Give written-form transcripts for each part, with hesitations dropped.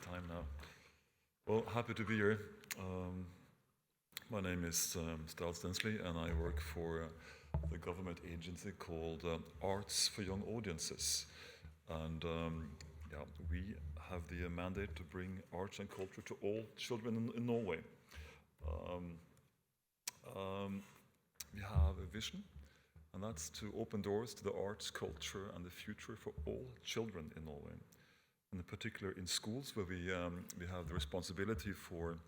time now. Well, happy to be here. My name is Stahl Stenslie, and I work for the government agency called Arts for Young Audiences. And yeah, we have the mandate to bring arts and culture to all children in Norway. Um, we have a vision, and that's to open doors to the arts, culture, and the future for all children in Norway. And in particular in schools, where we have the responsibility for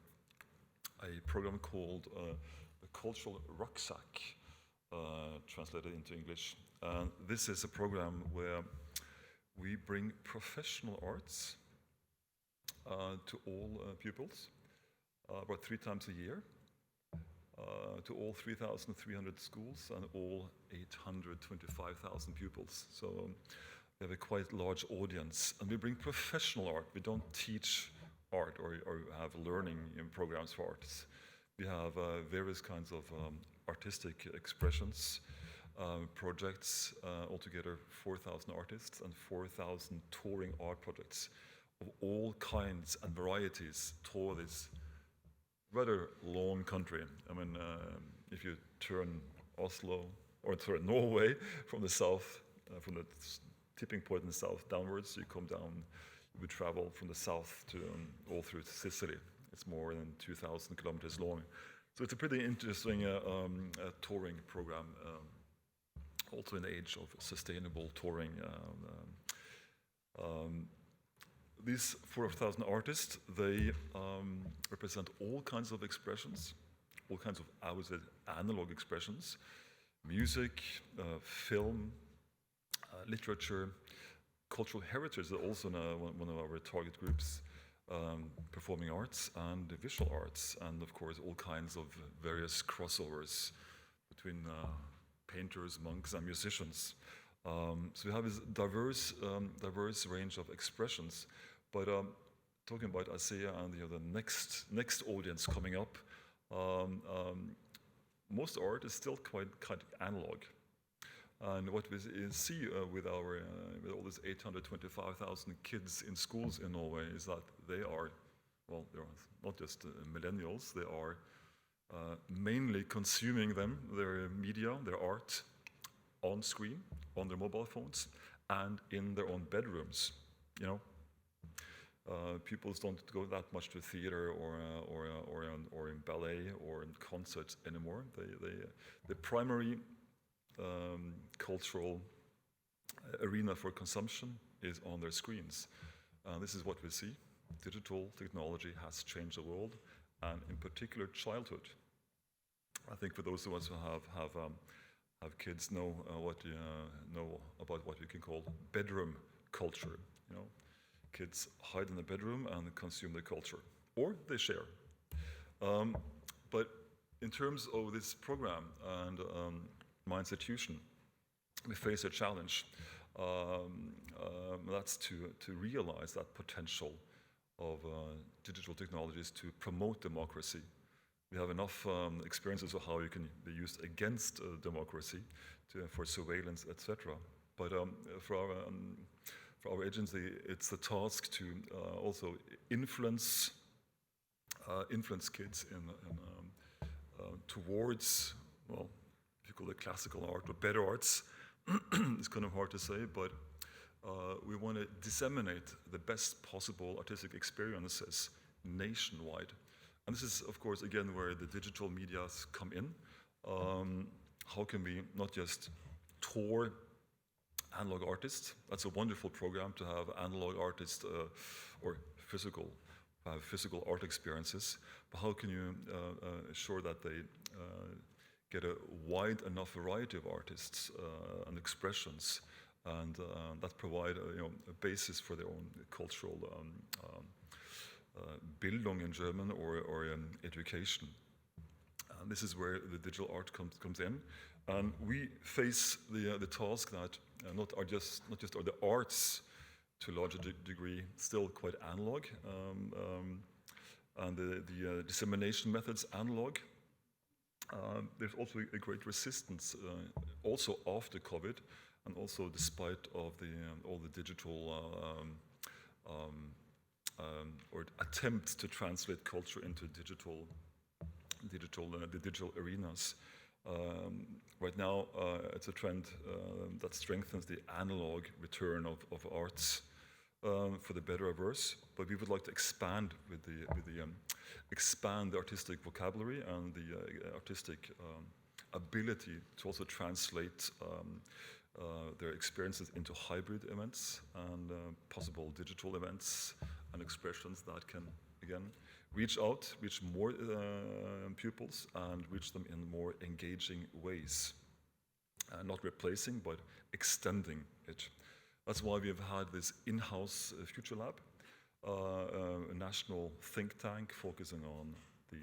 a program called the Cultural Rucksack, translated into English. And this is a program where we bring professional arts to all pupils, about 3 times a year, to all 3,300 schools and all 825,000 pupils. So we have a quite large audience, and we bring professional art. We don't teach art or have learning programs for arts. We have various kinds of artistic expressions, projects, altogether 4,000 artists and 4,000 touring art projects of all kinds and varieties toward this rather long country. I mean, if you turn Norway from the south, from the tipping point in the south downwards, you come down, you would travel from the south to all through Sicily. It's more than 2,000 kilometers long. So it's a pretty interesting touring program, also in the age of sustainable touring. These 4,000 artists, they represent all kinds of expressions, all kinds of, I would say, analog expressions, music, film, literature, cultural heritage is also one of our target groups, performing arts and visual arts, and of course all kinds of various crossovers between painters, monks, and musicians. So we have this diverse range of expressions. But talking about ASEA and the next audience coming up, most art is still quite kind of analog. And what we see with all these 825,000 kids in schools in Norway is that they're not just millennials, they are mainly consuming their media, their art, on screen, on their mobile phones, and in their own bedrooms. Pupils don't go that much to theater or in ballet or in concerts anymore. The primary cultural arena for consumption is on their screens. This is what we see. Digital technology has changed the world, and in particular childhood. I think for those of us who have kids know about what we can call bedroom culture. Kids hide in the bedroom and consume the culture, or they share. But in terms of this program and my institution, we face a challenge. That's to realize that potential of digital technologies to promote democracy. We have enough experiences of how it can be used against democracy for surveillance, etc. But for our agency, it's the task to also influence kids towards, well, if you call it classical art or better arts. It's kind of hard to say, but we want to disseminate the best possible artistic experiences nationwide. And this is, of course, again, where the digital medias come in. How can we not just tour analog artists? That's a wonderful program to have analog artists or physical art experiences. But how can you ensure that they get a wide enough variety of artists and expressions, and that provide a basis for their own cultural Bildung in German, or education. And this is where the digital art comes in. And we face the task that not just are the arts to a larger degree still quite analog, and the dissemination methods analog. There's also a great resistance also after COVID, and also despite of all the digital or attempt to translate culture into the digital arenas. Right now, it's a trend that strengthens the analog return of arts for the better or worse. But we would like to expand expand the artistic vocabulary and the artistic ability to also translate their experiences into hybrid events and possible digital events and expressions that can, again, reach more pupils and reach them in more engaging ways. Not replacing, but extending it. That's why we have had this in-house Future Lab, a national think tank focusing on the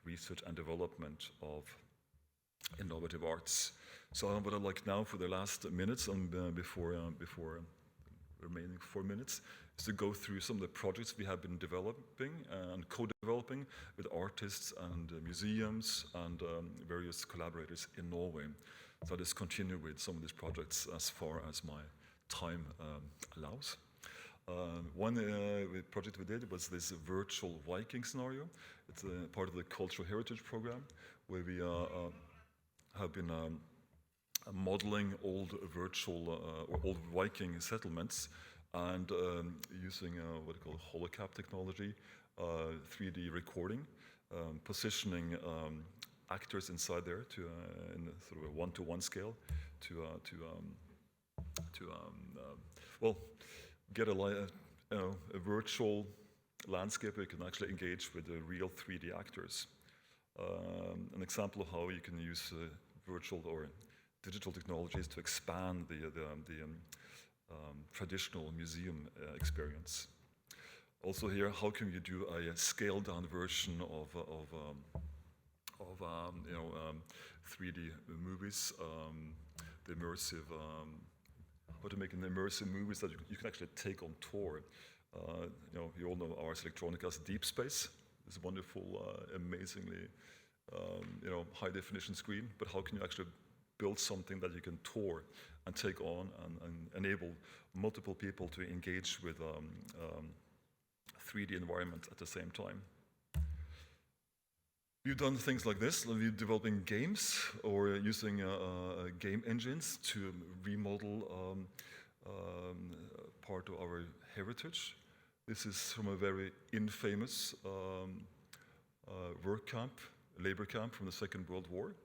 research and development of innovative arts. So what I'd like now for the last minutes and before remaining 4 minutes is to go through some of the projects we have been developing and co-developing with artists and museums and various collaborators in Norway. So I'll just continue with some of these projects as far as my time allows. One project we did was this virtual Viking scenario. It's a part of the Cultural Heritage Program where we have been modeling old virtual or old Viking settlements and using what we call holocap technology, 3D recording, positioning actors inside there to in sort of a one-to-one scale to get a virtual landscape where you can actually engage with the real 3D actors. An example of how you can use virtual or digital technologies to expand the traditional museum experience. Also here, how can you do a scaled-down version of 3D movies, the immersive, how to make an immersive movies that you can actually take on tour. You all know Ars Electronica's Deep Space, this wonderful, amazingly, high-definition screen. But how can you actually build something that you can tour and take on and enable multiple people to engage with 3D environment at the same time? We've done things like this. We're developing games or using game engines to remodel part of our heritage. This is from a very infamous work camp, labor camp from the Second World War.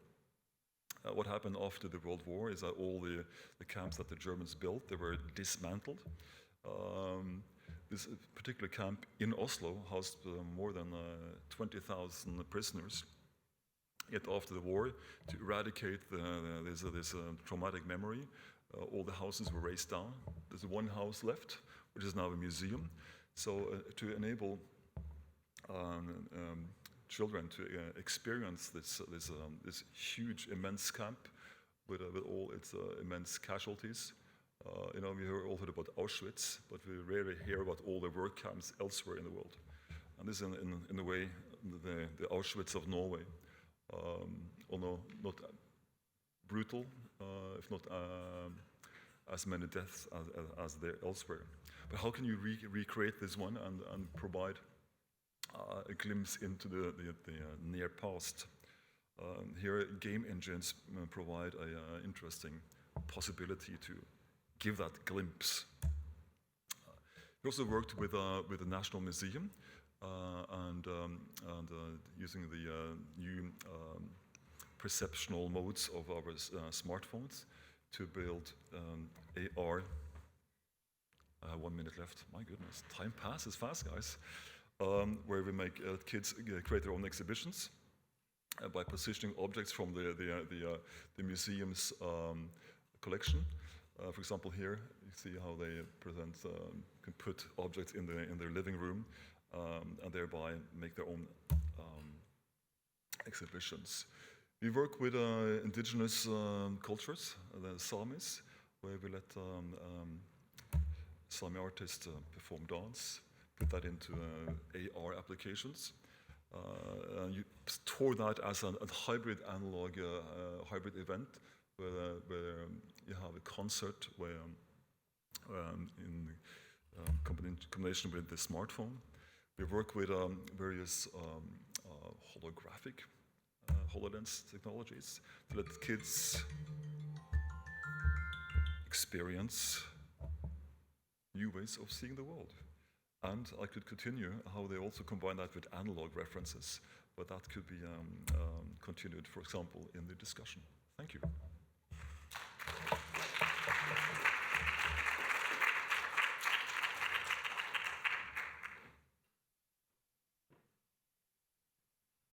What happened after the World War is that all the camps that the Germans built, they were dismantled. This particular camp in Oslo housed more than 20,000 prisoners. Yet after the war, to eradicate this traumatic memory, all the houses were razed down. There's one house left, which is now a museum. So to enable children to experience this huge, immense camp with all its immense casualties. We all heard about Auschwitz, but we rarely hear about all the work camps elsewhere in the world. And this is, in a way, the Auschwitz of Norway. Although not brutal, if not as many deaths as there elsewhere. But how can you recreate this one and provide a glimpse into the near past? Here, game engines provide an interesting possibility to give that glimpse. We also worked with the National Museum and using the new perceptual modes of our smartphones to build AR. 1 minute left. My goodness, time passes fast, guys. Where we make kids create their own exhibitions by positioning objects from the museum's collection. For example, here you see how they can put objects in their living room and thereby make their own exhibitions. We work with indigenous cultures, the Samis, where we let Sami artists perform dance, put that into AR applications. You store that as a hybrid analog, hybrid event where you have a concert where in combination with the smartphone. We work with various holographic HoloLens technologies to let kids experience new ways of seeing the world. And I could continue how they also combine that with analog references, but that could be continued, for example, in the discussion. Thank you.